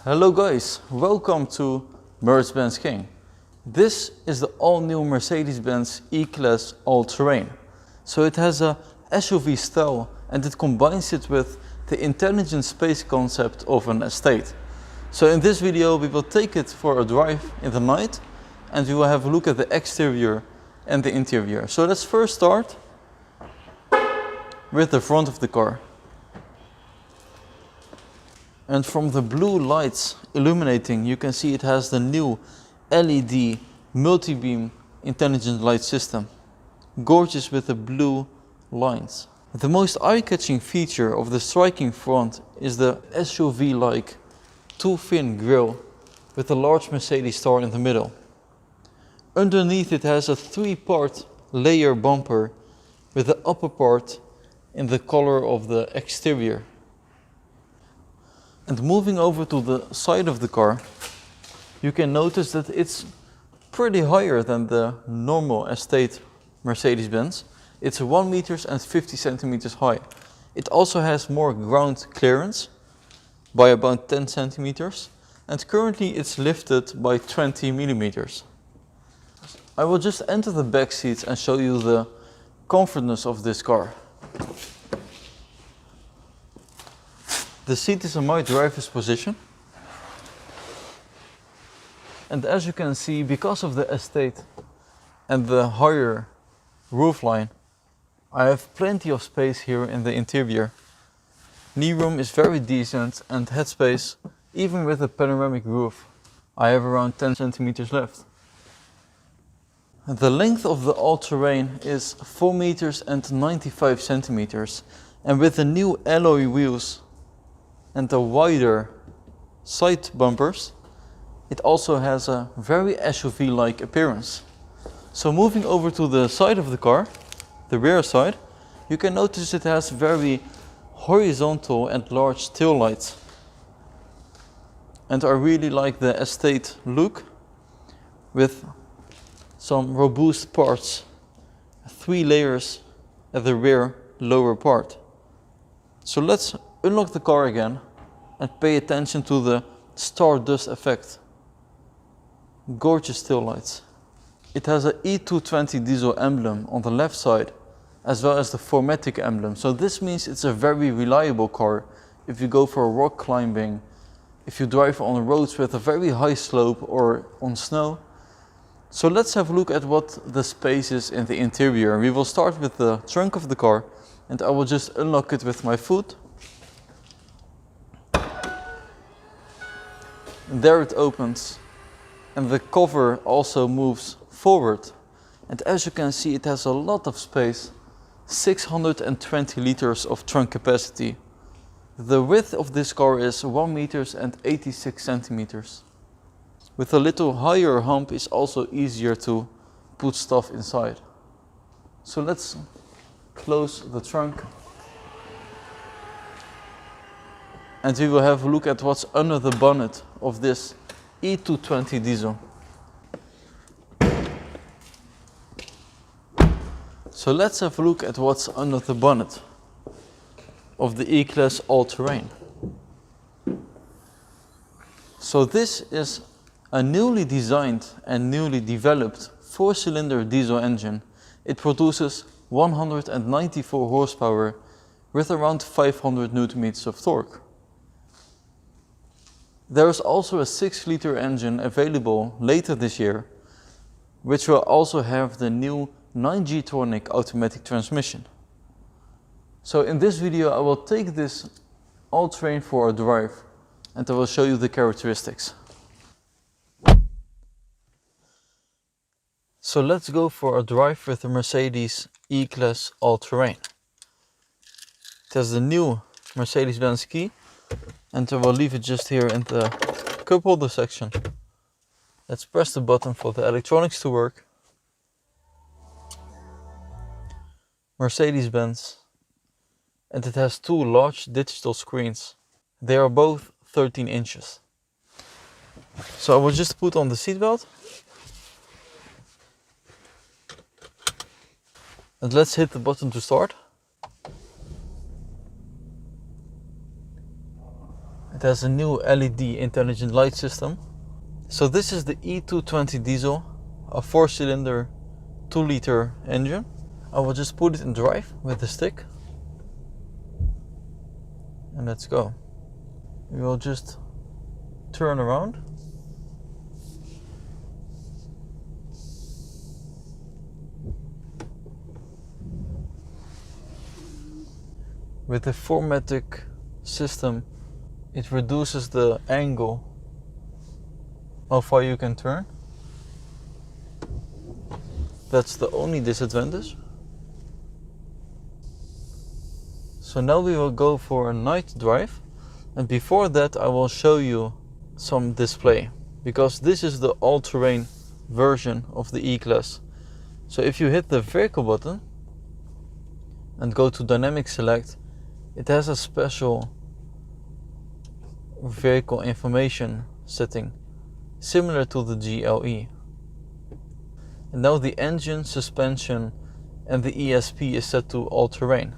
Hello guys, welcome to Mercedes-Benz King. This is the all-new Mercedes-Benz E-Class All-Terrain. So it has a SUV style and it combines it with the intelligent space concept of an estate. So in this video we will take it for a drive in the night and we will have a look at the exterior and the interior. So let's first start with the front of the car. And from the blue lights illuminating, you can see it has the new LED multi-beam intelligent light system. Gorgeous with the blue lines. The most eye-catching feature of the striking front is the SUV-like two-fin grille with a large Mercedes star in the middle. Underneath it has a three-part layer bumper with the upper part in the color of the exterior. And moving over to the side of the car, you can notice that it's pretty higher than the normal estate Mercedes-Benz. It's 1 meter and 50 centimeters high. It also has more ground clearance by about 10 centimeters, and currently it's lifted by 20 millimeters. I will just enter the back seats and show you the comfortness of this car. The seat is in my driver's position. And as you can see, because of the estate and the higher roofline, I have plenty of space here in the interior. Knee room is very decent and headspace, even with a panoramic roof, I have around 10 centimeters left. And the length of the all-terrain is 4 meters and 95 centimeters. And with the new alloy wheels and the wider side bumpers, it also has a very SUV-like appearance. So moving over to the side of the car, the rear side, you can notice it has very horizontal and large tail lights. And I really like the estate look with some robust parts, 3 layers at the rear lower part. So let's unlock the car again and pay attention to the stardust effect. Gorgeous tail lights. It has an E220 diesel emblem on the left side, as well as the 4MATIC emblem. So this means it's a very reliable car if you go for rock climbing, if you drive on roads with a very high slope or on snow. So let's have a look at what the space is in the interior. We will start with the trunk of the car and I will just unlock it with my foot. There it opens and the cover also moves forward, and as you can see it has a lot of space, 620 liters of trunk capacity. The width of this car is 1 meter and 86 centimeters. With a little higher hump is also easier to put stuff inside. So let's close the trunk. And we will have a look at what's under the bonnet of this E220 diesel. So let's have a look at what's under the bonnet of the E-Class All-Terrain. So this is a newly designed and newly developed 4-cylinder diesel engine. It produces 194 horsepower with around 500 Nm of torque. There is also a 6-liter engine available later this year, which will also have the new 9G-tronic automatic transmission. So in this video I will take this all-terrain for a drive and I will show you the characteristics. So let's go for a drive with the Mercedes E-Class All-Terrain. It has the new Mercedes-Benz key. And I will leave it just here in the cup holder section. Let's press the button for the electronics to work. Mercedes-Benz. And it has 2 large digital screens. They are both 13 inches. So I will just put on the seatbelt. And let's hit the button to start. It has a new LED intelligent light system. So this is the E220 diesel, a 4-cylinder 2-liter engine. I will just put it in drive with the stick. And let's go. We will just turn around. With the 4-matic system, it reduces the angle how far you can turn. That's the only disadvantage. So now we will go for a night drive, and before that I will show you some display, because this is the all-terrain version of the E-Class. So if you hit the vehicle button and go to dynamic select, it has a special vehicle information setting similar to the GLE. And now the engine, suspension and the ESP is set to all-terrain.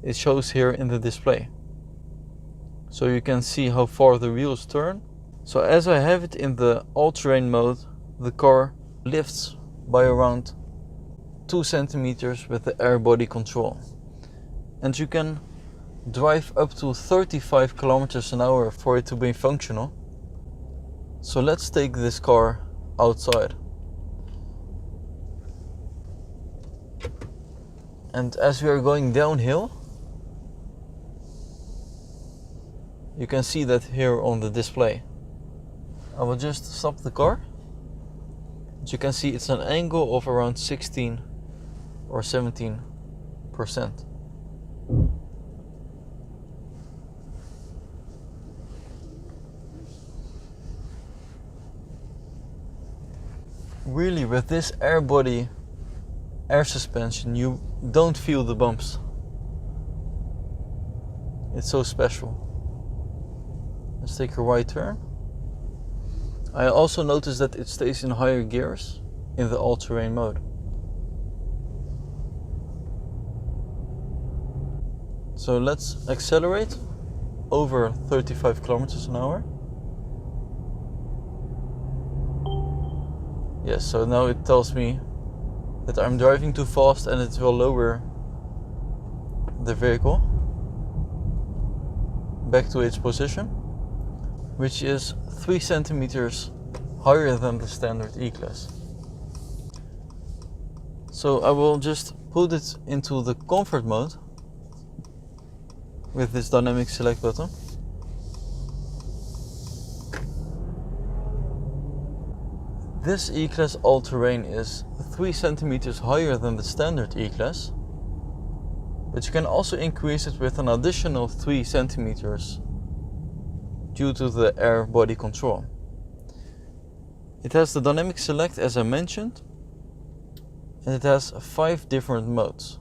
It shows here in the display. So you can see how far the wheels turn. So as I have it in the all-terrain mode, the car lifts by around 2 centimeters with the air body control. And you can drive up to 35 kilometers an hour for it to be functional. So let's take this car outside. And as we are going downhill, you can see that here on the display. I will just stop the car. As you can see, it's an angle of around 16 or 17%. Really, with this air body, air suspension, you don't feel the bumps. It's so special. Let's take a right turn. I also noticed that it stays in higher gears in the all-terrain mode. So let's accelerate over 35 kilometers an hour. Yes, so now it tells me that I'm driving too fast and it will lower the vehicle back to its position, which is 3 centimeters higher than the standard E-Class. So I will just put it into the comfort mode with this dynamic select button. This E-Class all-terrain is 3 centimeters higher than the standard E-Class, but you can also increase it with an additional 3 centimeters due to the air body control. It has the dynamic select as I mentioned, and it has 5 different modes.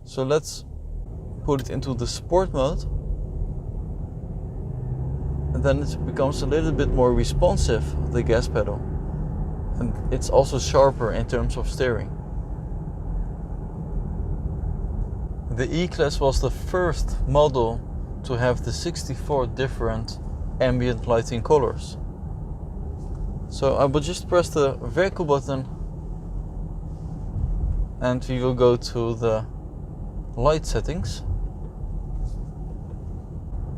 So let's put it into the sport mode. And then it becomes a little bit more responsive, the gas pedal. And it's also sharper in terms of steering. The E-Class was the first model to have the 64 different ambient lighting colors. So I will just press the vehicle button and we will go to the light settings.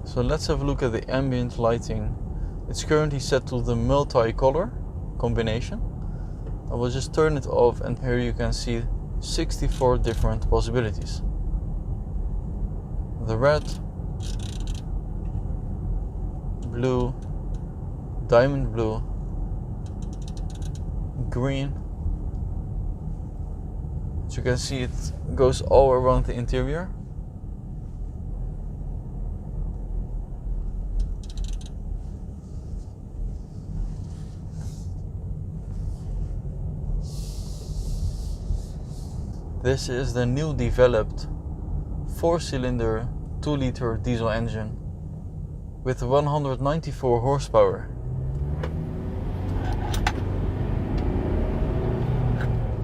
So let's have a look at the ambient lighting. It's currently set to the multi-color combination. I will just turn it off and here you can see 64 different possibilities. The red, blue, diamond blue, green. As you can see, it goes all around the interior. This is the new developed 4-cylinder 2-liter diesel engine with 194 horsepower.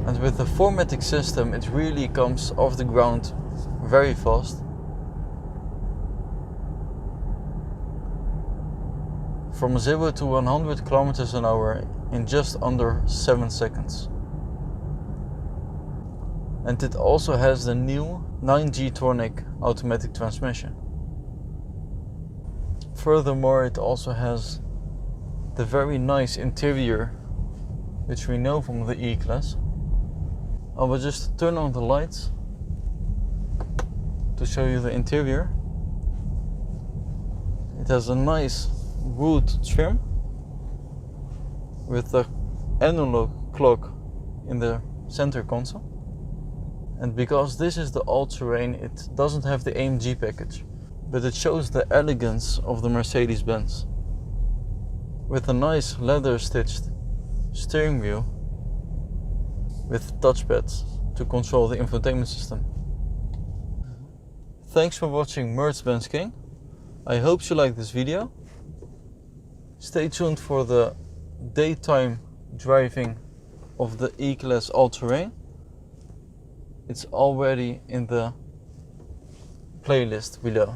And with the 4-matic system, it really comes off the ground very fast. from 0 to 100 kilometers an hour in just under 7 seconds. And it also has the new 9G-tronic automatic transmission. Furthermore, it also has the very nice interior, which we know from the E-Class. I will just turn on the lights to show you the interior. It has a nice wood trim with the analog clock in the center console. And because this is the all-terrain, it doesn't have the AMG package, but it shows the elegance of the Mercedes-Benz. With a nice leather-stitched steering wheel with touchpads to control the infotainment system. Thanks for watching Mercedes-Benz King. I hope you liked this video. Stay tuned for the daytime driving of the E-Class all-terrain. It's already in the playlist below.